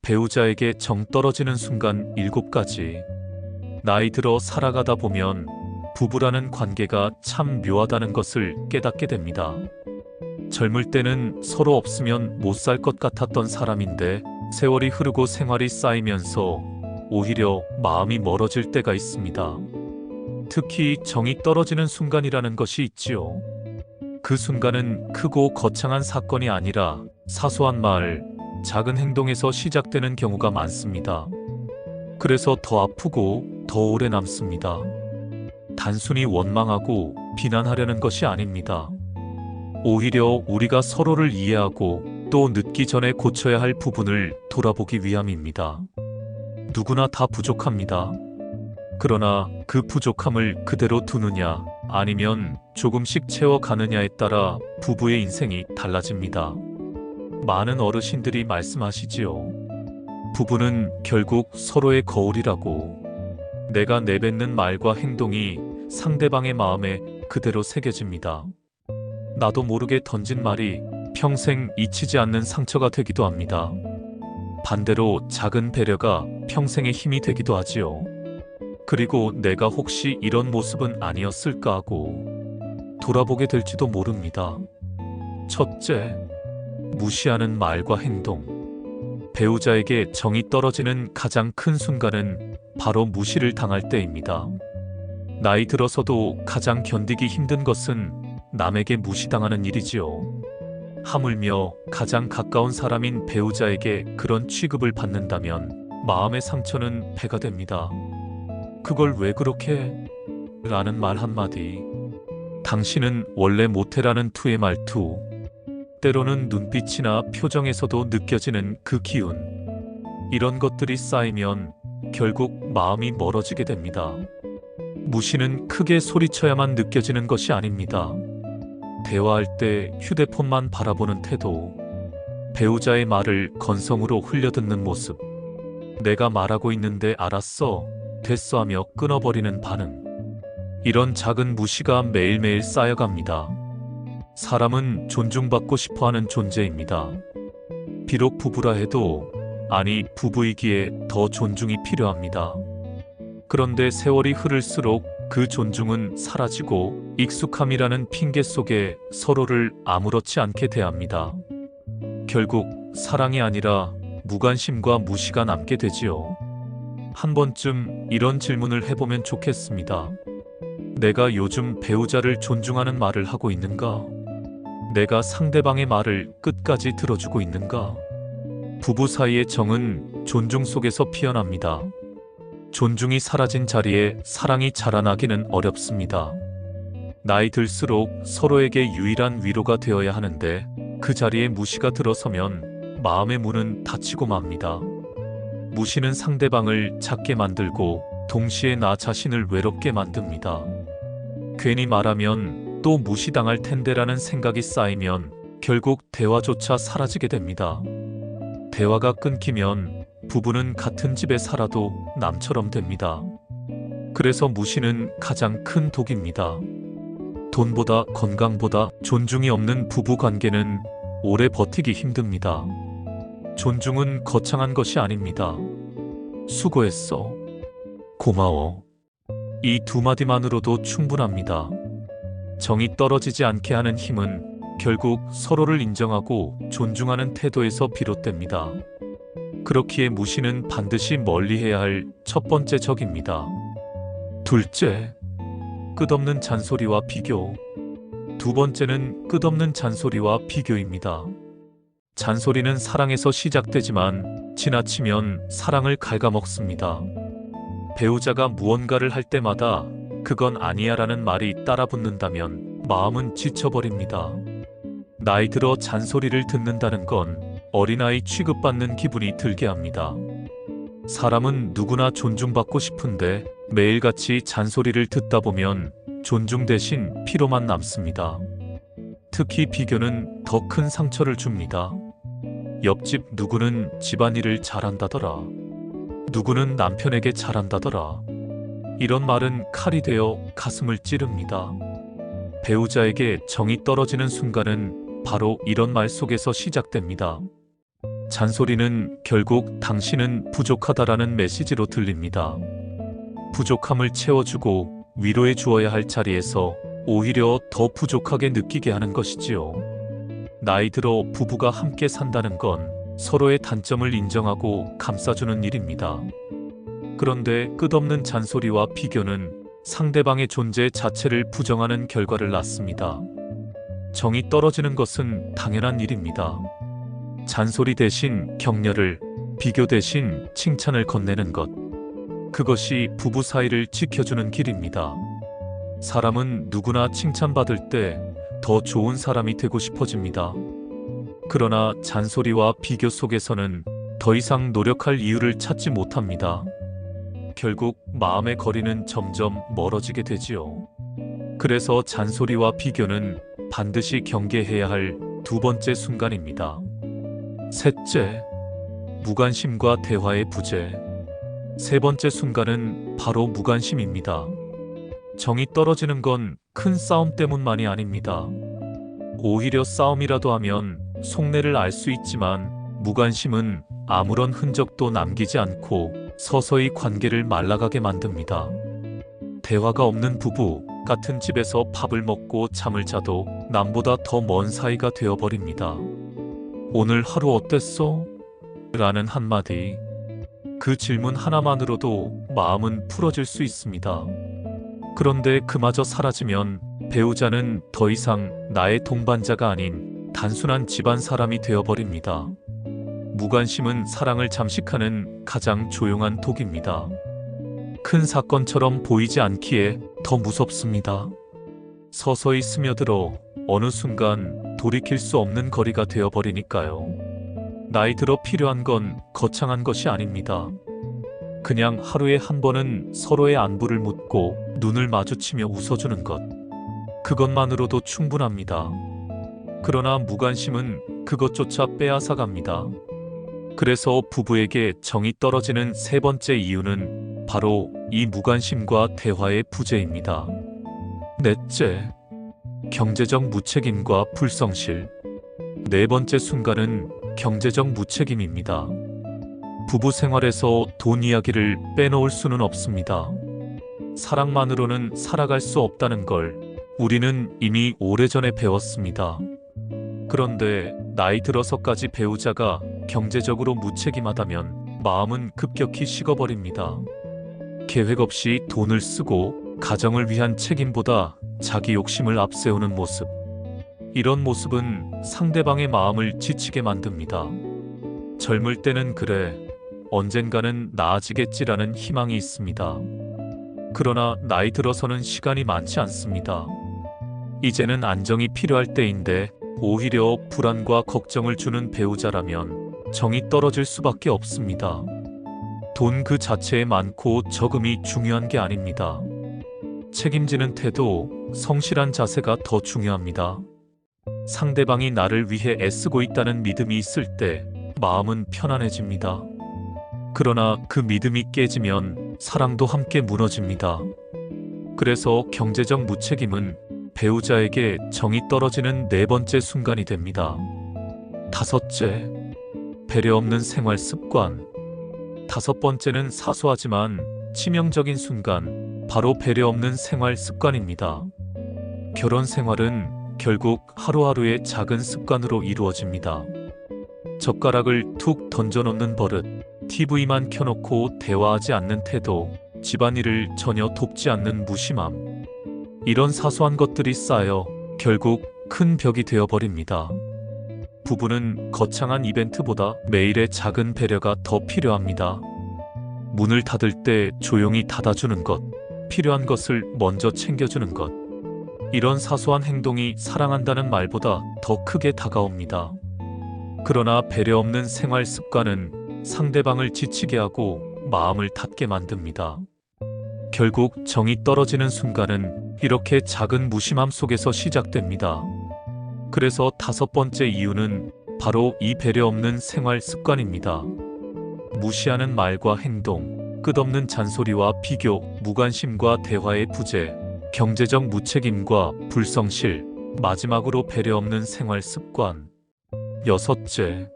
배우자에게 정 떨어지는 순간 7가지. 나이 들어 살아가다 보면 부부라는 관계가 참 묘하다는 것을 깨닫게 됩니다. 젊을 때는 서로 없으면 못 살 것 같았던 사람인데 세월이 흐르고 생활이 쌓이면서 오히려 마음이 멀어질 때가 있습니다. 특히 정이 떨어지는 순간이라는 것이 있지요. 그 순간은 크고 거창한 사건이 아니라 사소한 말, 작은 행동에서 시작되는 경우가 많습니다. 그래서 더 아프고 더 오래 남습니다. 단순히 원망하고 비난하려는 것이 아닙니다. 오히려 우리가 서로를 이해하고 또 늦기 전에 고쳐야 할 부분을 돌아보기 위함입니다. 누구나 다 부족합니다. 그러나 그 부족함을 그대로 두느냐 아니면 조금씩 채워가느냐에 따라 부부의 인생이 달라집니다. 많은 어르신들이 말씀하시지요. 부부는 결국 서로의 거울이라고. 내가 내뱉는 말과 행동이 상대방의 마음에 그대로 새겨집니다. 나도 모르게 던진 말이 평생 잊히지 않는 상처가 되기도 합니다. 반대로 작은 배려가 평생의 힘이 되기도 하지요. 그리고 내가 혹시 이런 모습은 아니었을까 하고 돌아보게 될지도 모릅니다. 첫째, 무시하는 말과 행동. 배우자에게 정이 떨어지는 가장 큰 순간은 바로 무시를 당할 때입니다. 나이 들어서도 가장 견디기 힘든 것은 남에게 무시당하는 일이지요. 하물며 가장 가까운 사람인 배우자에게 그런 취급을 받는다면 마음의 상처는 배가 됩니다. 그걸 왜 그렇게? 라는 말 한마디. 당신은 원래 못해라는 투의 말투. 때로는 눈빛이나 표정에서도 느껴지는 그 기운. 이런 것들이 쌓이면 결국 마음이 멀어지게 됩니다. 무시는 크게 소리쳐야만 느껴지는 것이 아닙니다. 대화할 때 휴대폰만 바라보는 태도, 배우자의 말을 건성으로 흘려듣는 모습, 내가 말하고 있는데 알았어, 됐어 하며 끊어버리는 반응. 이런 작은 무시가 매일매일 쌓여갑니다. 사람은 존중받고 싶어하는 존재입니다. 비록 부부라 해도, 아니 부부이기에 더 존중이 필요합니다. 그런데 세월이 흐를수록 그 존중은 사라지고 익숙함이라는 핑계 속에 서로를 아무렇지 않게 대합니다. 결국 사랑이 아니라 무관심과 무시가 남게 되지요. 한 번쯤 이런 질문을 해보면 좋겠습니다. 내가 요즘 배우자를 존중하는 말을 하고 있는가? 내가 상대방의 말을 끝까지 들어주고 있는가? 부부 사이의 정은 존중 속에서 피어납니다. 존중이 사라진 자리에 사랑이 자라나기는 어렵습니다. 나이 들수록 서로에게 유일한 위로가 되어야 하는데 그 자리에 무시가 들어서면 마음의 문은 닫히고 맙니다. 무시는 상대방을 작게 만들고 동시에 나 자신을 외롭게 만듭니다. 괜히 말하면 또 무시당할 텐데라는 생각이 쌓이면 결국 대화조차 사라지게 됩니다. 대화가 끊기면 부부는 같은 집에 살아도 남처럼 됩니다. 그래서 무시는 가장 큰 독입니다. 돈보다 건강보다 존중이 없는 부부 관계는 오래 버티기 힘듭니다. 존중은 거창한 것이 아닙니다. 수고했어. 고마워. 이 두 마디만으로도 충분합니다. 정이 떨어지지 않게 하는 힘은 결국 서로를 인정하고 존중하는 태도에서 비롯됩니다. 그렇기에 무시는 반드시 멀리해야 할 첫 번째 적입니다. 둘째, 끝없는 잔소리와 비교. 두 번째는 끝없는 잔소리와 비교입니다. 잔소리는 사랑에서 시작되지만 지나치면 사랑을 갉아먹습니다. 배우자가 무언가를 할 때마다 그건 아니야 라는 말이 따라붙는다면 마음은 지쳐버립니다. 나이 들어 잔소리를 듣는다는 건 어린아이 취급받는 기분이 들게 합니다. 사람은 누구나 존중받고 싶은데 매일같이 잔소리를 듣다 보면 존중 대신 피로만 남습니다. 특히 비교는 더 큰 상처를 줍니다. 옆집 누구는 집안일을 잘한다더라. 누구는 남편에게 잘한다더라. 이런 말은 칼이 되어 가슴을 찌릅니다. 배우자에게 정이 떨어지는 순간은 바로 이런 말 속에서 시작됩니다. 잔소리는 결국 당신은 부족하다라는 메시지로 들립니다. 부족함을 채워주고 위로해 주어야 할 자리에서 오히려 더 부족하게 느끼게 하는 것이지요. 나이 들어 부부가 함께 산다는 건 서로의 단점을 인정하고 감싸주는 일입니다. 그런데 끝없는 잔소리와 비교는 상대방의 존재 자체를 부정하는 결과를 낳습니다. 정이 떨어지는 것은 당연한 일입니다. 잔소리 대신 격려를, 비교 대신 칭찬을 건네는 것. 그것이 부부 사이를 지켜주는 길입니다. 사람은 누구나 칭찬받을 때 더 좋은 사람이 되고 싶어집니다. 그러나 잔소리와 비교 속에서는 더 이상 노력할 이유를 찾지 못합니다. 결국 마음의 거리는 점점 멀어지게 되지요. 그래서 잔소리와 비교는 반드시 경계해야 할 두 번째 순간입니다. 셋째, 무관심과 대화의 부재. 세 번째 순간은 바로 무관심입니다. 정이 떨어지는 건 큰 싸움 때문만이 아닙니다. 오히려 싸움이라도 하면 속내를 알 수 있지만 무관심은 아무런 흔적도 남기지 않고 서서히 관계를 말라가게 만듭니다. 대화가 없는 부부, 같은 집에서 밥을 먹고 잠을 자도 남보다 더 먼 사이가 되어버립니다. 오늘 하루 어땠어? 라는 한마디. 그 질문 하나만으로도 마음은 풀어질 수 있습니다. 그런데 그마저 사라지면 배우자는 더 이상 나의 동반자가 아닌 단순한 집안 사람이 되어버립니다. 무관심은 사랑을 잠식하는 가장 조용한 독입니다. 큰 사건처럼 보이지 않기에 더 무섭습니다. 서서히 스며들어 어느 순간 돌이킬 수 없는 거리가 되어버리니까요. 나이 들어 필요한 건 거창한 것이 아닙니다. 그냥 하루에 한 번은 서로의 안부를 묻고 눈을 마주치며 웃어주는 것. 그것만으로도 충분합니다. 그러나 무관심은 그것조차 빼앗아갑니다. 그래서 부부에게 정이 떨어지는 세 번째 이유는 바로 이 무관심과 대화의 부재입니다. 넷째, 경제적 무책임과 불성실. 네 번째 순간은 경제적 무책임입니다. 부부 생활에서 돈 이야기를 빼놓을 수는 없습니다. 사랑만으로는 살아갈 수 없다는 걸 우리는 이미 오래전에 배웠습니다. 그런데 나이 들어서까지 배우자가 경제적으로 무책임하다면 마음은 급격히 식어버립니다. 계획 없이 돈을 쓰고 가정을 위한 책임보다 자기 욕심을 앞세우는 모습. 이런 모습은 상대방의 마음을 지치게 만듭니다. 젊을 때는 그래, 언젠가는 나아지겠지라는 희망이 있습니다. 그러나 나이 들어서는 시간이 많지 않습니다. 이제는 안정이 필요할 때인데 오히려 불안과 걱정을 주는 배우자라면 정이 떨어질 수밖에 없습니다. 돈 그 자체에 많고 적음이 중요한 게 아닙니다. 책임지는 태도, 성실한 자세가 더 중요합니다. 상대방이 나를 위해 애쓰고 있다는 믿음이 있을 때 마음은 편안해집니다. 그러나 그 믿음이 깨지면 사랑도 함께 무너집니다. 그래서 경제적 무책임은 배우자에게 정이 떨어지는 네 번째 순간이 됩니다. 다섯째, 배려 없는 생활 습관. 다섯 번째는 사소하지만 치명적인 순간, 바로 배려 없는 생활 습관입니다. 결혼 생활은 결국 하루하루의 작은 습관으로 이루어집니다. 젓가락을 툭 던져놓는 버릇, TV만 켜놓고 대화하지 않는 태도, 집안일을 전혀 돕지 않는 무심함. 이런 사소한 것들이 쌓여 결국 큰 벽이 되어버립니다. 부부는 거창한 이벤트보다 매일의 작은 배려가 더 필요합니다. 문을 닫을 때 조용히 닫아주는 것, 필요한 것을 먼저 챙겨주는 것. 이런 사소한 행동이 사랑한다는 말보다 더 크게 다가옵니다. 그러나 배려 없는 생활 습관은 상대방을 지치게 하고 마음을 닫게 만듭니다. 결국 정이 떨어지는 순간은 이렇게 작은 무심함 속에서 시작됩니다. 그래서 다섯 번째 이유는 바로 이 배려 없는 생활 습관입니다. 무시하는 말과 행동, 끝없는 잔소리와 비교, 무관심과 대화의 부재, 경제적 무책임과 불성실, 마지막으로 배려 없는 생활 습관. 여섯째,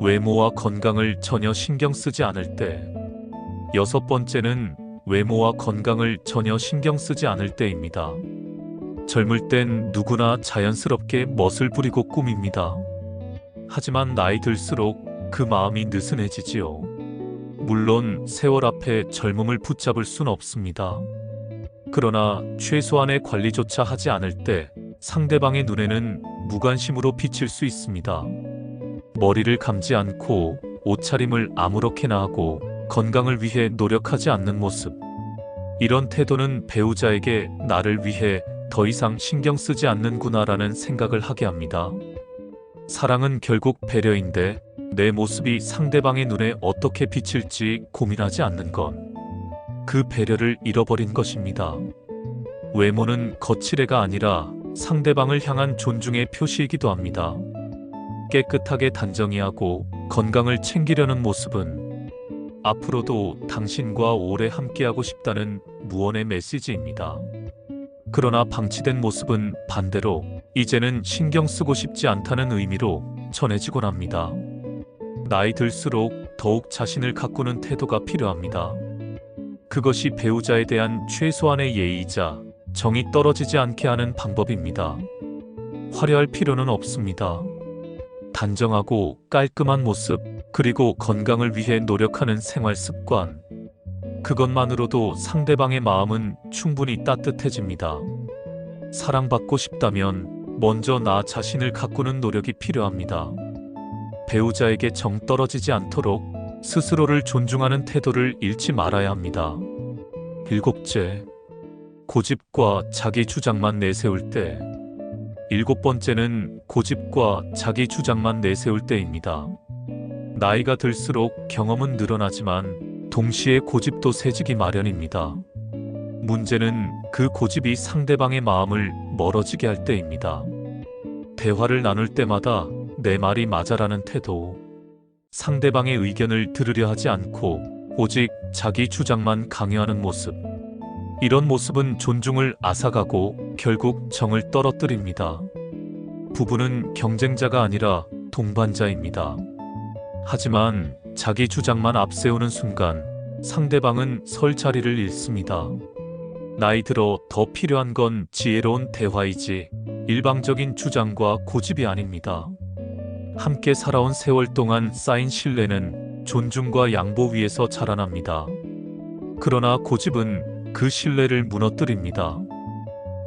외모와 건강을 전혀 신경 쓰지 않을 때. 여섯 번째는 외모와 건강을 전혀 신경 쓰지 않을 때입니다. 젊을 땐 누구나 자연스럽게 멋을 부리고 꾸밉니다. 하지만 나이 들수록 그 마음이 느슨해지지요. 물론 세월 앞에 젊음을 붙잡을 순 없습니다. 그러나 최소한의 관리조차 하지 않을 때 상대방의 눈에는 무관심으로 비칠 수 있습니다. 머리를 감지 않고 옷차림을 아무렇게나 하고 건강을 위해 노력하지 않는 모습. 이런 태도는 배우자에게 나를 위해 더 이상 신경 쓰지 않는구나라는 생각을 하게 합니다. 사랑은 결국 배려인데 내 모습이 상대방의 눈에 어떻게 비칠지 고민하지 않는 건 그 배려를 잃어버린 것입니다. 외모는 거칠애가 아니라 상대방을 향한 존중의 표시이기도 합니다. 깨끗하게 단정히하고 건강을 챙기려는 모습은 앞으로도 당신과 오래 함께하고 싶다는 무언의 메시지입니다. 그러나 방치된 모습은 반대로 이제는 신경 쓰고 싶지 않다는 의미로 전해지곤 합니다. 나이 들수록 더욱 자신을 가꾸는 태도가 필요합니다. 그것이 배우자에 대한 최소한의 예의이자 정이 떨어지지 않게 하는 방법입니다. 화려할 필요는 없습니다. 단정하고 깔끔한 모습, 그리고 건강을 위해 노력하는 생활 습관. 그것만으로도 상대방의 마음은 충분히 따뜻해집니다. 사랑받고 싶다면 먼저 나 자신을 가꾸는 노력이 필요합니다. 배우자에게 정 떨어지지 않도록 스스로를 존중하는 태도를 잃지 말아야 합니다. 일곱째, 고집과 자기 주장만 내세울 때. 일곱 번째는 고집과 자기 주장만 내세울 때입니다. 나이가 들수록 경험은 늘어나지만 동시에 고집도 세지기 마련입니다. 문제는 그 고집이 상대방의 마음을 멀어지게 할 때입니다. 대화를 나눌 때마다 내 말이 맞아라는 태도, 상대방의 의견을 들으려 하지 않고 오직 자기 주장만 강요하는 모습. 이런 모습은 존중을 앗아가고 결국 정을 떨어뜨립니다. 부부는 경쟁자가 아니라 동반자입니다. 하지만 자기 주장만 앞세우는 순간 상대방은 설 자리를 잃습니다. 나이 들어 더 필요한 건 지혜로운 대화이지 일방적인 주장과 고집이 아닙니다. 함께 살아온 세월 동안 쌓인 신뢰는 존중과 양보 위에서 자라납니다. 그러나 고집은 그 신뢰를 무너뜨립니다.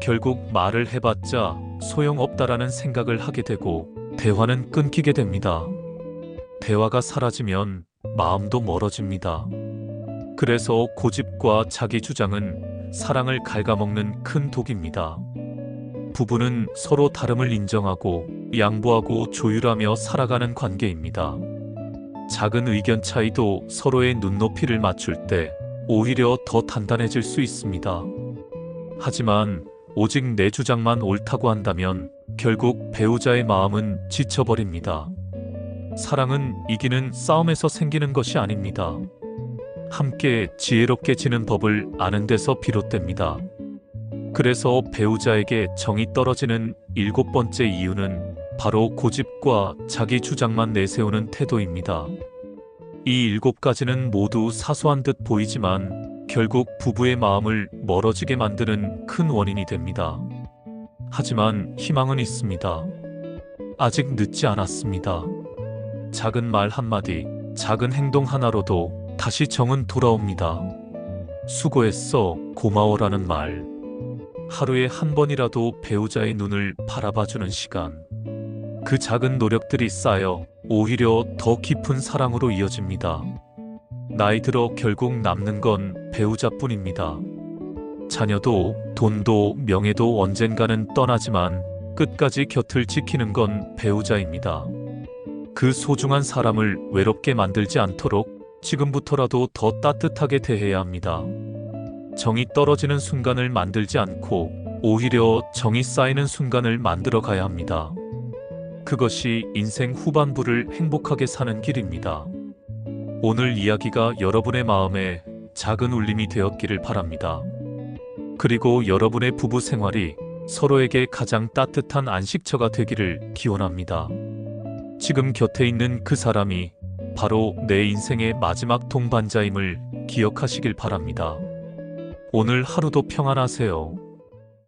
결국 말을 해봤자 소용없다라는 생각을 하게 되고 대화는 끊기게 됩니다. 대화가 사라지면 마음도 멀어집니다. 그래서 고집과 자기 주장은 사랑을 갉아먹는 큰 독입니다. 부부는 서로 다름을 인정하고 양보하고 조율하며 살아가는 관계입니다. 작은 의견 차이도 서로의 눈높이를 맞출 때 오히려 더 단단해질 수 있습니다. 하지만 오직 내 주장만 옳다고 한다면 결국 배우자의 마음은 지쳐버립니다. 사랑은 이기는 싸움에서 생기는 것이 아닙니다. 함께 지혜롭게 지는 법을 아는 데서 비롯됩니다. 그래서 배우자에게 정이 떨어지는 일곱 번째 이유는 바로 고집과 자기 주장만 내세우는 태도입니다. 이 일곱 가지는 모두 사소한 듯 보이지만 결국 부부의 마음을 멀어지게 만드는 큰 원인이 됩니다. 하지만 희망은 있습니다. 아직 늦지 않았습니다. 작은 말 한마디, 작은 행동 하나로도 다시 정은 돌아옵니다. 수고했어, 고마워라는 말. 하루에 한 번이라도 배우자의 눈을 바라봐주는 시간. 그 작은 노력들이 쌓여 오히려 더 깊은 사랑으로 이어집니다. 나이 들어 결국 남는 건 배우자뿐입니다. 자녀도 돈도 명예도 언젠가는 떠나지만 끝까지 곁을 지키는 건 배우자입니다. 그 소중한 사람을 외롭게 만들지 않도록 지금부터라도 더 따뜻하게 대해야 합니다. 정이 떨어지는 순간을 만들지 않고 오히려 정이 쌓이는 순간을 만들어 가야 합니다. 그것이 인생 후반부를 행복하게 사는 길입니다. 오늘 이야기가 여러분의 마음에 작은 울림이 되었기를 바랍니다. 그리고 여러분의 부부 생활이 서로에게 가장 따뜻한 안식처가 되기를 기원합니다. 지금 곁에 있는 그 사람이 바로 내 인생의 마지막 동반자임을 기억하시길 바랍니다. 오늘 하루도 평안하세요.